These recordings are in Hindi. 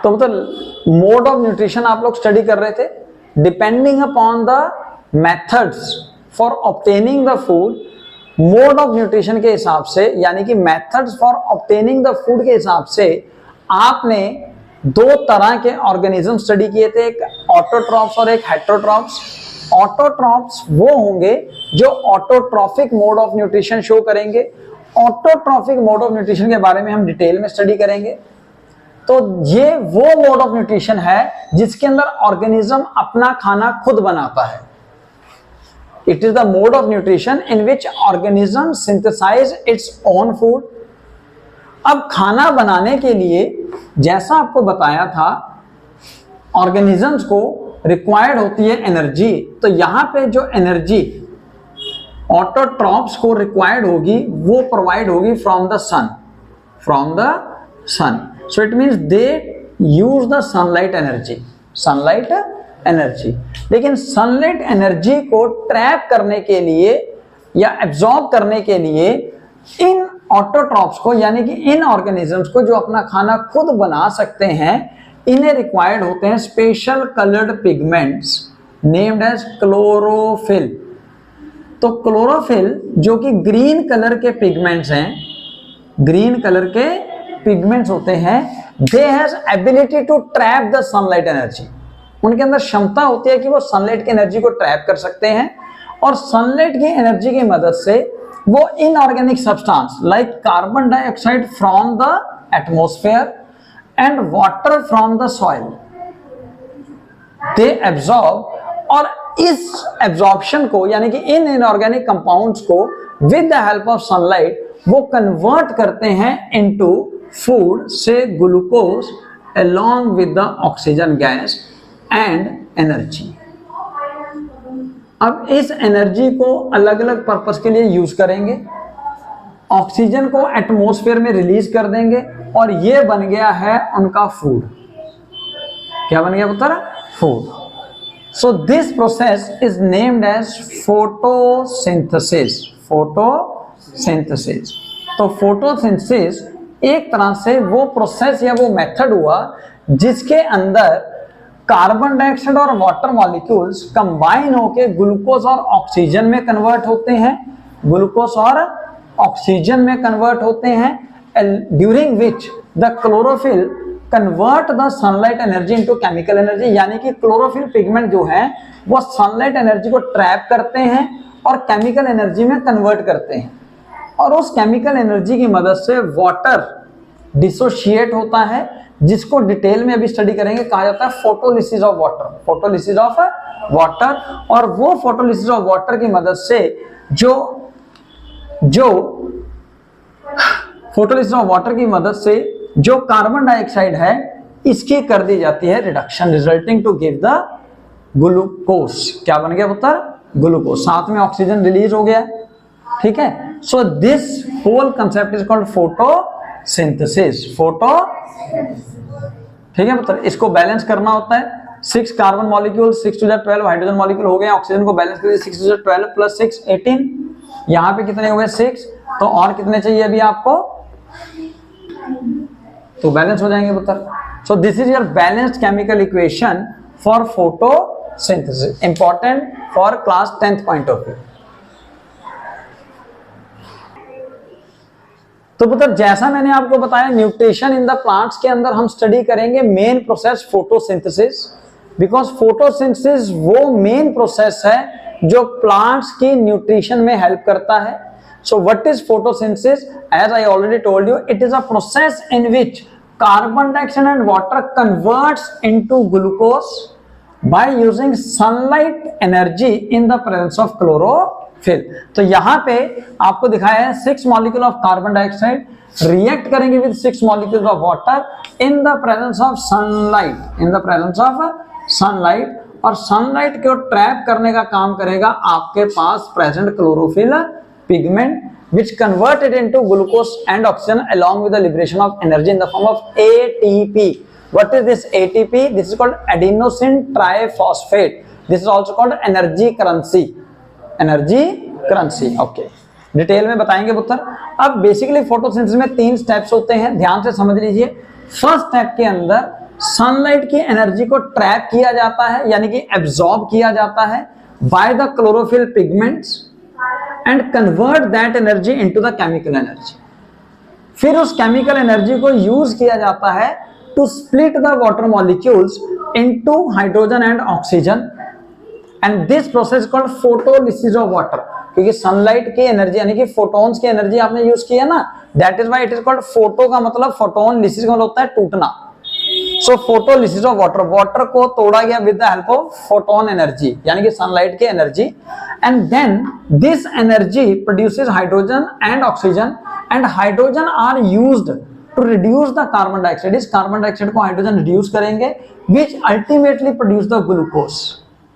तो मतलब मोड ऑफ न्यूट्रिशन आप लोग स्टडी कर रहे थे, depending upon the methods for obtaining the food, mode of nutrition के हिसाब से, यानी कि methods for obtaining the food के हिसाब से आपने दो तरह के ऑर्गेनिज्म स्टडी किए थे, एक ऑटोट्रॉप्स और एक हेटेरोट्रॉप्स। ऑटोट्रॉप्स वो होंगे जो autotrophic mode of nutrition show करेंगे। ऑटोट्रॉफिक मोड ऑफ न्यूट्रिशन के बारे में हम डिटेल में स्टडी करेंगे। तो ये वो मोड ऑफ न्यूट्रिशन है जिसके अंदर ऑर्गेनिज्म अपना खाना खुद बनाता है। It is the mode of nutrition in which organism synthesize its own food. अब खाना बनाने के लिए जैसा आपको बताया था, ऑर्गेनिजम्स को रिक्वायर्ड होती है एनर्जी। तो यहां पे जो एनर्जी ऑटोट्रॉप्स को रिक्वायर्ड होगी वो प्रोवाइड होगी from the sun, from the sun. So it means they use the sunlight energy, sunlight energy. लेकिन सनलाइट एनर्जी को ट्रैप करने के लिए या एब्जॉर्ब करने के लिए इन ऑटोट्रॉप्स को, यानी कि इन ऑर्गेनिजम्स को जो अपना खाना खुद बना सकते हैं, इन्हें रिक्वायर्ड होते हैं special coloured pigments named as chlorophyll. तो क्लोरोफिल जो कि ग्रीन कलर के पिगमेंट्स हैं, ग्रीन कलर के पिगमेंट्स होते हैं, they has ability to trap the sunlight energy. उनके अंदर क्षमता होती है कि वो सनलाइट की एनर्जी को ट्रैप कर सकते हैं और सनलाइट की एनर्जी की मदद से वो inorganic substance like carbon dioxide from the atmosphere and water from the soil they absorb, और इस एब्जॉर्प्शन को, यानी कि इन इनऑर्गेनिक कंपाउंड्स को with the help of sunlight वो कन्वर्ट करते हैं इनटू फूड से glucose along with the oxygen gas and energy। अब इस एनर्जी को अलग अलग पर्पस के लिए यूज करेंगे, ऑक्सीजन को एटमॉस्फेयर में रिलीज कर देंगे और ये बन गया है उनका फूड। क्या बन गया पुत्र? Food. So this process is named as photosynthesis. Photosynthesis. तो फोटोसिंथेसिस एक तरह से वो प्रोसेस या वो मेथड हुआ जिसके अंदर कार्बन डाइऑक्साइड और वाटर मॉलिक्यूल्स कंबाइन होकर ग्लूकोज और ऑक्सीजन में कन्वर्ट होते हैं, ग्लूकोज और ऑक्सीजन में कन्वर्ट होते हैं, during which the chlorophyll convert the sunlight energy into chemical energy. यानी कि क्लोरोफिल पिगमेंट जो है वो सनलाइट एनर्जी को ट्रैप करते हैं और केमिकल एनर्जी में कन्वर्ट करते हैं, और उस केमिकल एनर्जी की मदद से वाटर डिसोशिएट होता है, जिसको डिटेल में अभी स्टडी करेंगे, कहा जाता है photolysis of water. Photolysis of water. और वो फोटोलिसिस ऑफ वाटर की मदद से जो फोटोलिसिस ऑफ वाटर की मदद से जो कार्बन डाइऑक्साइड है इसकी कर दी जाती है reduction, resulting to give the glucose. क्या बन गया पुत्र? ग्लूकोज। साथ में ऑक्सीजन रिलीज हो गया। ठीक है। So this whole concept is called photosynthesis. ठीक है पुत्र। इसको बैलेंस करना होता है। 6 carbon molecule, 6 to the 12 hydrogen molecule हो गए। ऑक्सीजन को बैलेंस करिए, 6 to the 12 प्लस 6 18। यहाँ पे कितने हो गए? 6। तो और कितने चाहिए अभी आपको? तो बैलेंस हो जाएंगे पुत्र। So this is your balanced chemical equation for photosynthesis, important for class 10th point of view. तो पुत्र जैसा मैंने आपको बताया, न्यूट्रिशन इन द प्लांट्स के अंदर हम स्टडी करेंगे main process photosynthesis, because photosynthesis वो मेन प्रोसेस है जो प्लांट्स की न्यूट्रिशन में हेल्प करता है। So what is photosynthesis? As I already told you, it is a process in which carbon dioxide and water converts into glucose by using sunlight energy in the presence of chlorophyll. तो यहां पे आपको दिखाया है 6 molecule of carbon dioxide react करेंगे with 6 molecule of water in the presence of sunlight, in the presence of sunlight. और सनलाइट को ट्रैप करने का काम करेगा आपके पास present chlorophyll pigment, which converted into glucose and oxygen along with the liberation of energy in the form of ATP. What is this ATP? This is called adenosine triphosphate. This is also called energy currency. Energy currency. Okay. Detail में बताएंगे पुत्र। अब बेसिकली फोटोसिंथेसिस में 3 स्टेप्स होते हैं, ध्यान से समझ लीजिए। फर्स्ट स्टेप के अंदर सनलाइट की एनर्जी को ट्रैप किया जाता है, यानी कि एब्जॉर्ब किया जाता है by the chlorophyll pigments and convert that energy into the chemical energy. फिर उस केमिकल एनर्जी को यूज किया जाता है to split the water molecules into hydrogen and oxygen, and this process called photolysis of water. क्योंकि सनलाइट की एनर्जी यानी कि फोटॉन्स की एनर्जी आपने यूज की है ना, that is why it is called photo का मतलब फोटोन, लिसिस का मतलब होता है टूटना। So photolysis of water, water को तोड़ा गया with the help of photon energy यानी कि सनलाइट की energy, and then this energy produces hydrogen and oxygen, and hydrogen are used to reduce the carbon dioxide. इस कार्बन डाइऑक्साइड को हाइड्रोजन रिड्यूस करेंगे, which ultimately produce the glucose,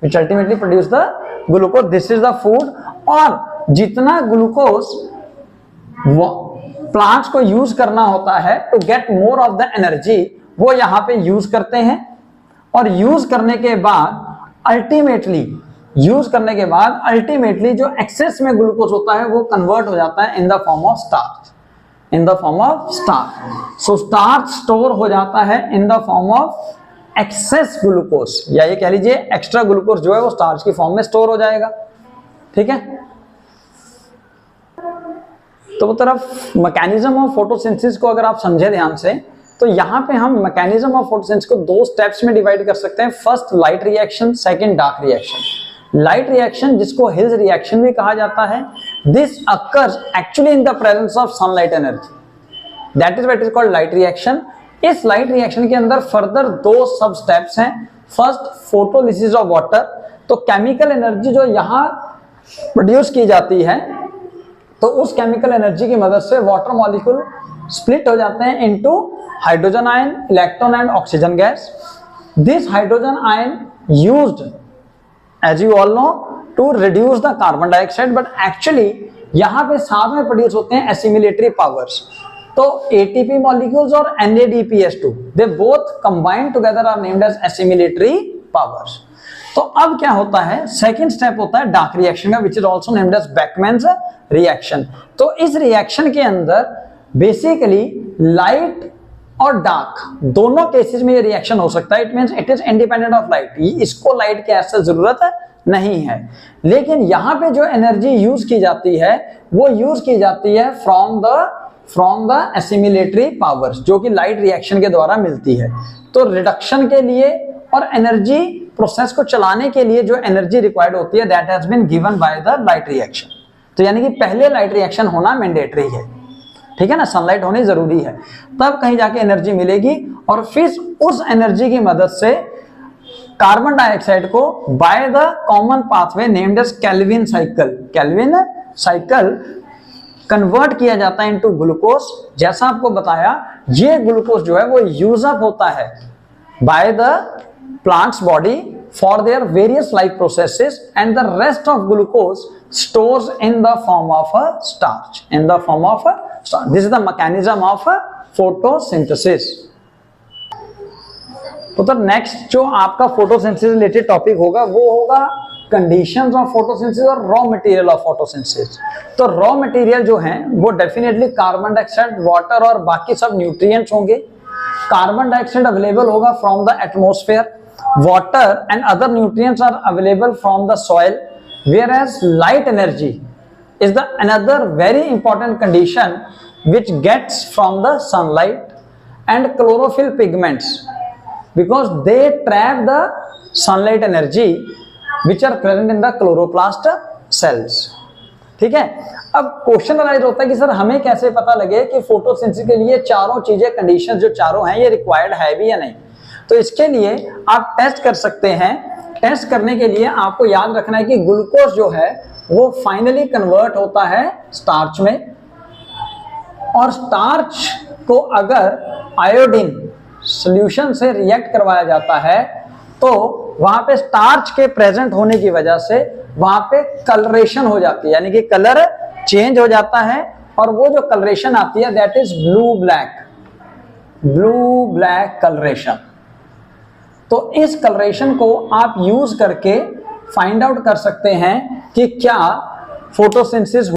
which ultimately produce the glucose. This is the food। और जितना ग्लूकोज प्लांट्स को यूज करना होता है to get more of the energy, वो यहाँ पे यूज करते हैं, और यूज करने के बाद अल्टीमेटली जो एक्सेस में ग्लूकोज होता है वो कन्वर्ट हो जाता है in the form of starch, so starch store हो जाता है in the form of access glucose, या ये कह लीजिए एक्स्ट्रा ग्लूकोज जो है वो स्टार्च की फॉर्म में स्टोर हो जाएगा। ठीक है, तो तरफ मैकेनिज्म ऑफ फोटोसिंथेसिस को अगर आप समझे ध्यान से, तो यहां पे हम मैकेनिज्म ऑफ फोटोसिंथेसिस को 2 स्टेप्स में डिवाइड कर सकते हैं। First light reaction, second dark reaction. Light reaction जिसको हिल्स रिएक्शन भी कहा जाता है, this occurs actually in the presence of sunlight energy, that is what is called light reaction. इस लाइट रिएक्शन के अंदर फर्दर 2 सब स्टेप्स हैं। फर्स्ट फोटोलिसिस ऑफ वाटर, तो केमिकल एनर्जी जो यहां प्रोड्यूस की जाती है, तो उस केमिकल एनर्जी की मदद से वाटर मॉलिक्यूल स्प्लिट हो जाते हैं into hydrogen ion, electron and oxygen gas. This hydrogen ion used as you all know to reduce the carbon dioxide, but actually यहां पे साथ में प्रोड्यूस होते हैं एसिमिलेटरी पावर्स। तो एटीपी मॉलिक्यूल्स और NADPH2 they both combined together are named as assimilatory powers. तो अब क्या होता है, सेकंड स्टेप होता है डार्क रिएक्शन का, which is also named as Blackman's reaction. तो इस रिएक्शन के अंदर बेसिकली लाइट और डार्क दोनों केसेस में ये रिएक्शन हो सकता है। It means it is independent of light, इसको लाइट की ऐसा जरूरत नहीं है। लेकिन यहां पे जो एनर्जी यूज की जाती है वो यूज की जाती है फ्रॉम द एसिमिलेटरी पावर्स, जो कि लाइट रिएक्शन के द्वारा मिलती है। तो रिडक्शन के लिए और एनर्जी प्रोसेस को चलाने के लिए जो एनर्जी रिक्वायर्ड होती है, that has been given by the light reaction. तो यानी कि पहले लाइट रिएक्शन होना मैंडेटरी है, ठीक है ना, सनलाइट होनी जरूरी है, तब कहीं जाके एनर्जी मिलेगी। और फिर उस एनर्जी की मदद से कार्बन डाइऑक्साइड को by the common pathway named as Calvin cycle convert किया जाता है इनटू ग्लूकोज। जैसा आपको बताया, ये ग्लूकोज जो है वो यूज अप होता है by the plants body for their various life processes, and the rest of glucose stores in the form of a starch, this is the mechanism of photosynthesis. तो नेक्स्ट जो आपका फोटोसिंथेसिस रिलेटेड टॉपिक होगा वो होगा कंडीशंस ऑफ फोटोसिंथेसिस और रॉ मटेरियल ऑफ फोटोसिंथेसिस। तो रॉ मटेरियल जो हैं वो डेफिनेटली कार्बन डाइऑक्साइड, वाटर और बाकी सब न्यूट्रिएंट्स होंगे। कार्बन डाइऑक्साइड अवेलेबल होगा from the atmosphere, water and other nutrients are available from the soil, whereas light energy is the another very important condition which gets from the sunlight and chlorophyll pigments, because they trap the sunlight energy which are present in the chloroplast cells। ठीक है, अब क्वेश्चन अराइज होता है कि सर हमें कैसे पता लगे कि फोटोसिंथेसिस के लिए चारों चीजें, कंडीशन जो चारों हैं, ये रिक्वायर्ड है भी या नहीं। तो इसके लिए आप टेस्ट कर सकते हैं। टेस्ट करने के लिए आपको याद रखना है कि ग्लूकोज जो है वो फाइनली कन्वर्ट होता है स्टार्च में, और स्टार्च को अगर आयोडीन सॉल्यूशन से रिएक्ट करवाया जाता है तो वहां पे स्टार्च के प्रेजेंट होने की वजह से वहां पे कलरेशन हो जाती है, यानी कि कलर चेंज हो जाता है, और वो जो कलरेशन आती है that is blue black colouration. तो इस कलरेशन को आप यूज करके फाइंड आउट कर सकते हैं कि क्या फोटोसिंथेसिस